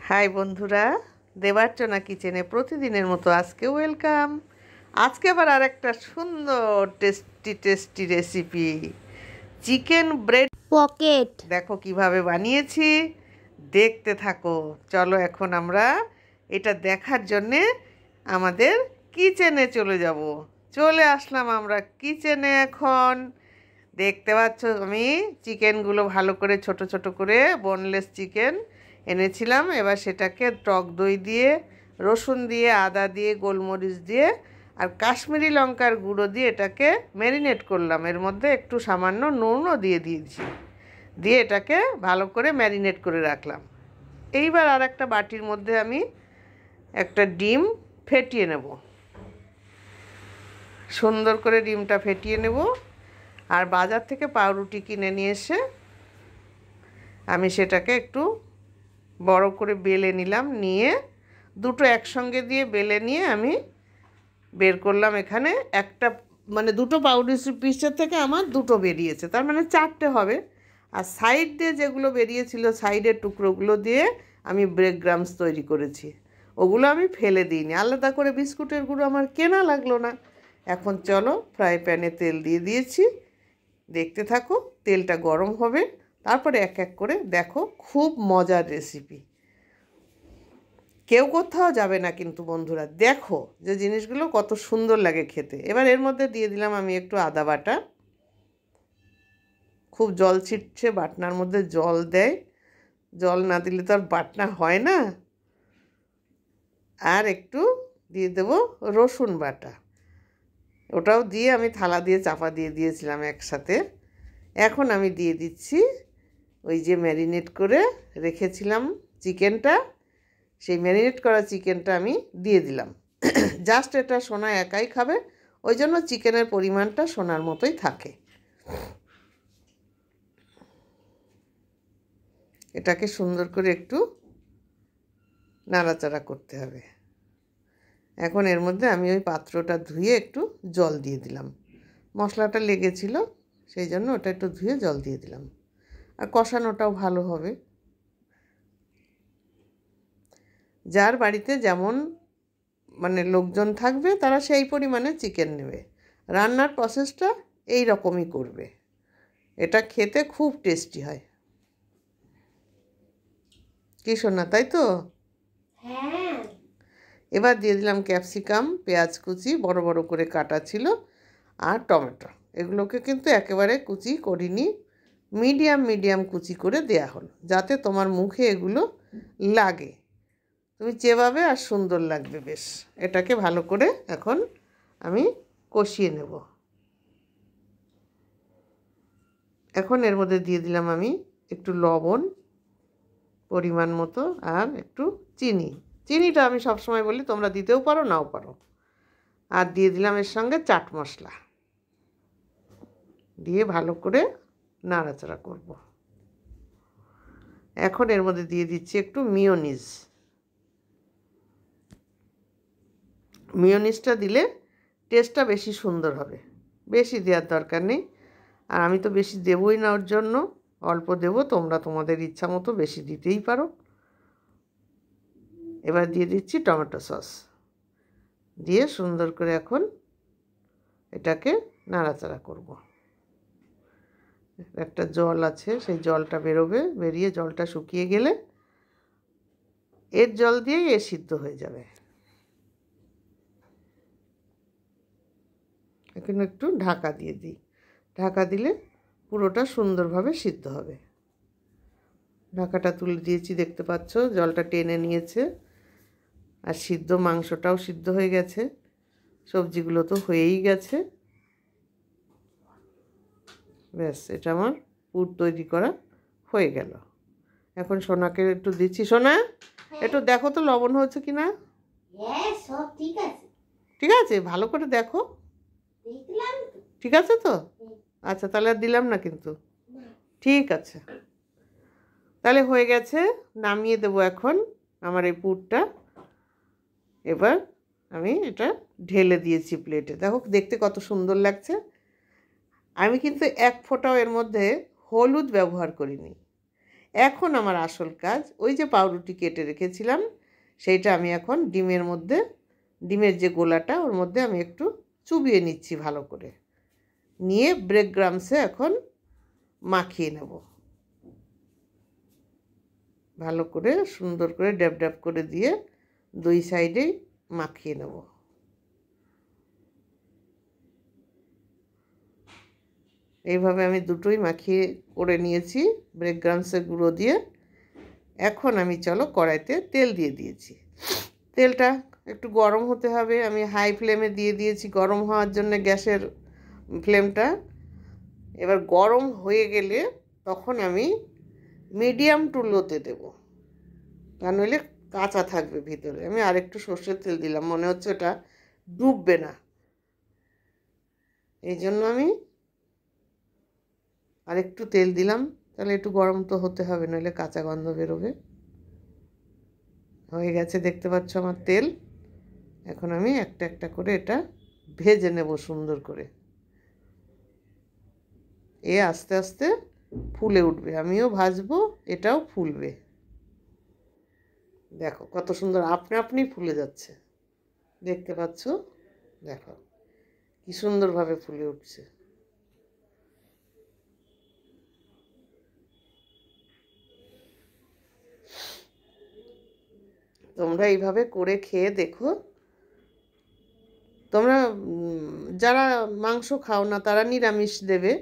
High বন্ধুরা, দেবার্চনা কিচেনে প্রতিদিনের মতো আজকে ওয়েলকাম। আজকে আবার আরেকটা সুন্দর tasty recipe, chicken bread pocket. দেখো কিভাবে বানিয়েছি, দেখতে থাকো। চলো এখন আমরা এটা দেখার জন্যে আমাদের কিচেনে চলে আসলাম আমরা কিচেনে। এখন দেখতে পাচ্ছ আমি চিকেনগুলো ভালো করে ছোট ছোট করে বোনলেস চিকেন এনেছিলাম। এবার সেটাকে টক দই দিয়ে, রসুন দিয়ে, আদা দিয়ে, গোলমরিচ দিয়ে আর কাশ্মীরি লঙ্কার গুঁড়ো দিয়ে এটাকে ম্যারিনেট করলাম। এর মধ্যে একটু সামান্য নুনও দিয়েছি, দিয়ে এটাকে ভালো করে ম্যারিনেট করে রাখলাম। এইবার আর একটা বাটির মধ্যে আমি একটা ডিম ফেটিয়ে নেব, সুন্দর করে ডিমটা ফেটিয়ে নেব। আর বাজার থেকে পাউরুটি কিনে নিয়ে এসে আমি সেটাকে একটু বড় করে বেলে নিলাম, নিয়ে দুটো একসঙ্গে দিয়ে বেলে নিয়ে আমি বের করলাম। এখানে একটা দুটো পাউরুটি পিসের থেকে আমার দুটো বেরিয়েছে, তার মানে চারটে হবে। আর সাইড দিয়ে যেগুলো বেরিয়েছিল, সাইডের টুকরোগুলো দিয়ে আমি ব্রেড ক্রাম্বস তৈরি করেছি। ওগুলো আমি ফেলে দিইনি, আলাদা করে বিস্কুটের গুঁড়ো আমার কেনা লাগলো না। এখন চলো, ফ্রাই প্যানে তেল দিয়ে দিয়েছি, দেখতে থাকো। তেলটা গরম হবে, তারপরে এক এক করে দেখো। খুব মজার রেসিপি, কেউ কোথাও যাবে না কিন্তু বন্ধুরা, দেখো যে জিনিসগুলো কত সুন্দর লাগে খেতে। এবার এর মধ্যে দিয়ে দিলাম আমি একটু আদা বাটা। খুব জল ছিটছে, বাটনার মধ্যে জল দেয়, জল না দিলে তো আর বাটনা হয় না। আর একটু দিয়ে দেব রসুন বাটা, ওটাও দিয়ে আমি থালা দিয়ে চাপা দিয়ে দিয়েছিলাম একসাথে। এখন আমি দিয়ে দিচ্ছি ওই যে ম্যারিনেট করে রেখেছিলাম চিকেনটা, সেই ম্যারিনেট করা চিকেনটা আমি দিয়ে দিলাম। জাস্ট এটা সোনা একাই খাবে, ওই জন্য চিকেনের পরিমাণটা সোনার মতোই থাকে। এটাকে সুন্দর করে একটু নাড়াচাড়া করতে হবে। এখন এর মধ্যে আমি ওই পাত্রটা ধুয়ে একটু জল দিয়ে দিলাম, মশলাটা লেগেছিল সেই জন্য ওটা একটু ধুয়ে জল দিয়ে দিলাম। আর কষানোটাও ভালো হবে। যার বাড়িতে যেমন লোকজন থাকবে তারা সেই পরিমাণে চিকেন নেবে। রান্নার প্রসেসটা এই রকমই করবে, এটা খেতে খুব টেস্টি হয়। কি শোনা, তাই তো? হ্যাঁ। এবার দিয়ে দিলাম ক্যাপসিকাম, পেঁয়াজ কুচি বড় বড় করে কাটা ছিল, আর টমেটো। এগুলোকে কিন্তু একেবারে কুচি করিনি, মিডিয়াম কুচি করে দেয়া হলো, যাতে তোমার মুখে এগুলো লাগে, তুমি চেবাবে আর সুন্দর লাগবে বেশ। এটাকে ভালো করে এখন আমি কষিয়ে নেব। এখন এর মধ্যে দিয়ে দিলাম আমি একটু লবণ পরিমাণ মতো, আর একটু চিনিটা আমি সবসময় বলি, তোমরা দিতেও পারো নাও পারো। আর দিয়ে দিলাম এর সঙ্গে চাট মশলা, দিয়ে ভালো করে নাড়াচাড়া করব। এখন এর মধ্যে দিয়ে দিচ্ছি একটু মিওনিজটা দিলে টেস্টটা বেশি সুন্দর হবে, বেশি দেওয়ার দরকার নেই। আর আমি তো বেশি দেবই না, ওর জন্য অল্প দেব, তোমরা তোমাদের ইচ্ছা মতো বেশি দিতেই পারো। এবার দিয়ে দিচ্ছি টমেটো সস, দিয়ে সুন্দর করে এখন এটাকে নাড়াচাড়া করব। একটা জল আছে, সেই জলটা বেরোবে, বেরিয়ে জলটা শুকিয়ে গেলে এর জল দিয়েই এ সিদ্ধ হয়ে যাবে। এখন একটু ঢাকা দিয়ে দিই, ঢাকা দিলে পুরোটা সুন্দরভাবে সিদ্ধ হবে। ঢাকাটা তুলে দিয়েছি, দেখতে পাচ্ছ জলটা টেনে নিয়েছে, আর মাংসটাও সিদ্ধ হয়ে গেছে, সবজিগুলো তো হয়েই গেছে। ব্যাস, এটা আমার পুর তৈরি করা হয়ে গেল। এখন সোনাকে একটু দিচ্ছি। সোনা, একটু দেখো তো লবণ হয়েছে কি না। ঠিক আছে, ভালো করে দেখো। ঠিক আছে তো? আচ্ছা, তাহলে আর দিলাম না কিন্তু। ঠিক আছে, তাহলে হয়ে গেছে, নামিয়ে দেবো এখন আমার এই পুরটা। এবার আমি এটা ঢেলে দিয়েছি প্লেটে, দেখো দেখতে কত সুন্দর লাগছে। আমি কিন্তু এক ফোঁটাও এর মধ্যে হলুদ ব্যবহার করিনি, এখন আমার আসল কাজ, ওই যে পাউরুটি কেটে রেখেছিলাম সেইটা আমি এখন ডিমের মধ্যে, ডিমের যে গোলাটা ওর মধ্যে আমি একটু চুবিয়ে নিচ্ছি ভালো করে, নিয়ে ব্রেড ক্রাম্বসে এখন মাখিয়ে নেব ভালো করে, সুন্দর করে ড্যাব ড্যাব করে দিয়ে দুই সাইডেই মাখিয়ে নেব। এইভাবে আমি দুটোই মাখিয়ে করে নিয়েছি ব্রেড ক্রাম্বসের গুঁড়ো দিয়ে। এখন আমি চলো কড়াইতে তেল দিয়ে দিয়েছি। তেলটা একটু গরম হতে হবে, আমি হাই ফ্লেমে দিয়ে দিয়েছি গরম হওয়ার জন্য গ্যাসের ফ্লেমটা। এবার গরম হয়ে গেলে তখন আমি মিডিয়াম টু লোতে দেবো, তা নইলে কাঁচা থাকবে ভিতরে। আমি আরেকটু সর্ষের তেল দিলাম, মনে হচ্ছে ওটা ডুববে না, এই জন্য আমি আরেকটু তেল দিলাম। তাহলে একটু গরম তো হতে হবে, নইলে কাঁচা গন্ধ বেরোবে। হয়ে গেছে দেখতে পাচ্ছ আমার তেল। এখন আমি একটা একটা করে এটা ভেজে নেব সুন্দর করে। আস্তে আস্তে ফুলে উঠবে, আমিও ভাজবো, এটাও ফুলবে। দেখো কত সুন্দর আপনা আপনি ফুলে যাচ্ছে, দেখতে পাচ্ছ? দেখো কি সুন্দরভাবে ফুলে উঠছে। তোমরা এইভাবে করে খেয়ে দেখো। তোমরা যারা মাংস খাও না তারা নিরামিষ দেবে,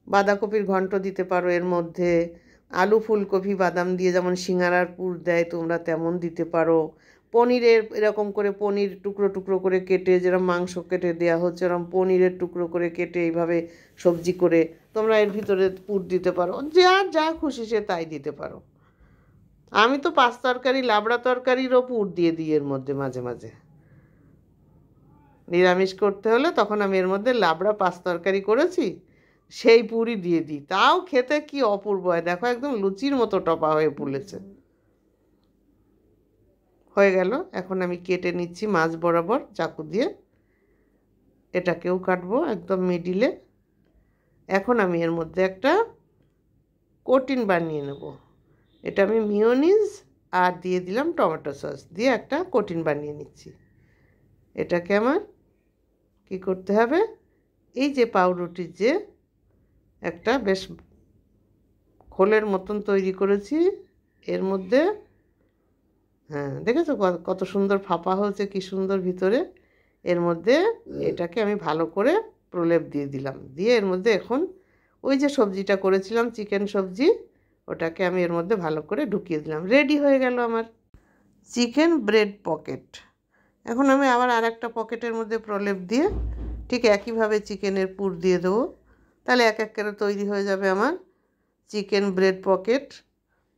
বাঁধাকপির ঘন্ট দিতে পারো এর মধ্যে, আলু ফুলকপি বাদাম দিয়ে যেমন সিঙ্গারার পুর দেয় তোমরা তেমন দিতে পারো। পনিরের এরকম করে পনির টুকরো টুকরো করে কেটে, যেরকম মাংস কেটে দেওয়া হচ্ছে এরকম পনিরের টুকরো করে কেটে এইভাবে সবজি করে তোমরা এর ভিতরে পুর দিতে পারো, যা যা খুশি সে তাই দিতে পারো। আমি তো পাঁচ তরকারি, লাবড়া তরকারিরও পুর দিয়ে দিই এর মধ্যে মাঝে মাঝে। নিরামিষ করতে হলে তখন আমি এর মধ্যে লাবড়া পাঁচ তরকারি করেছি সেই পুরি দিয়ে দিই, তাও খেতে কি অপূর্ব হয়। দেখো একদম লুচির মতো টপা হয়ে ফুলেছে। হয়ে গেল, এখন আমি কেটে নিচ্ছি মাছ বরাবর চাকু দিয়ে। এটাকেও কাটবো একদম মিডিলে। এখন আমি এর মধ্যে একটা কোটিং বানিয়ে নেব। এটা আমি মিয়োনিজ আর দিয়ে দিলাম টমেটো সস দিয়ে একটা কোটিং বানিয়ে নিচ্ছি। এটাকে আমার কি করতে হবে, এই যে পাউরুটির যে একটা বেশ খোলের মতন তৈরি করেছি এর মধ্যে, হ্যাঁ দেখেছো কত সুন্দর ফাঁপা হয়েছে, কি সুন্দর ভিতরে। এর মধ্যে এটাকে আমি ভালো করে প্রলেপ দিয়ে দিলাম, দিয়ে এর মধ্যে এখন ওই যে সবজিটা করেছিলাম চিকেন সবজি, ওটাকে আমি এর মধ্যে ভালো করে ঢুকিয়ে দিলাম। রেডি হয়ে গেল আমার চিকেন ব্রেড পকেট। এখন আমি আবার আর একটা পকেটের মধ্যে প্রলেপ দিয়ে ঠিক একইভাবে চিকেনের পুর দিয়ে দেবো, তাহলে এক এক করে তৈরি হয়ে যাবে আমার চিকেন ব্রেড পকেট।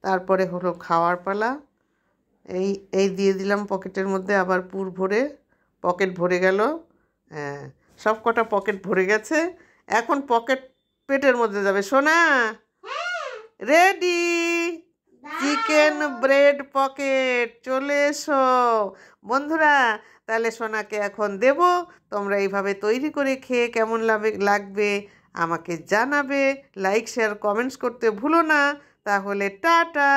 তারপরে হলো খাওয়ার পালা। এই দিয়ে দিলাম পকেটের মধ্যে আবার পুর ভরে, পকেট ভরে গেল। হ্যাঁ সব কটা পকেট ভরে গেছে, এখন পকেট পেটের মধ্যে যাবে। সোনা রেডি, চিকেন ব্রেড পকেট চলে এসো বন্ধুরা। তাহলে সোনাকে এখন দেব, তোমরা এইভাবে তৈরি করে খেয়ে কেমন লাগবে আমাকে জানাবে। লাইক শেয়ার কমেন্টস করতে ভুলো না। তাহলে টাটা।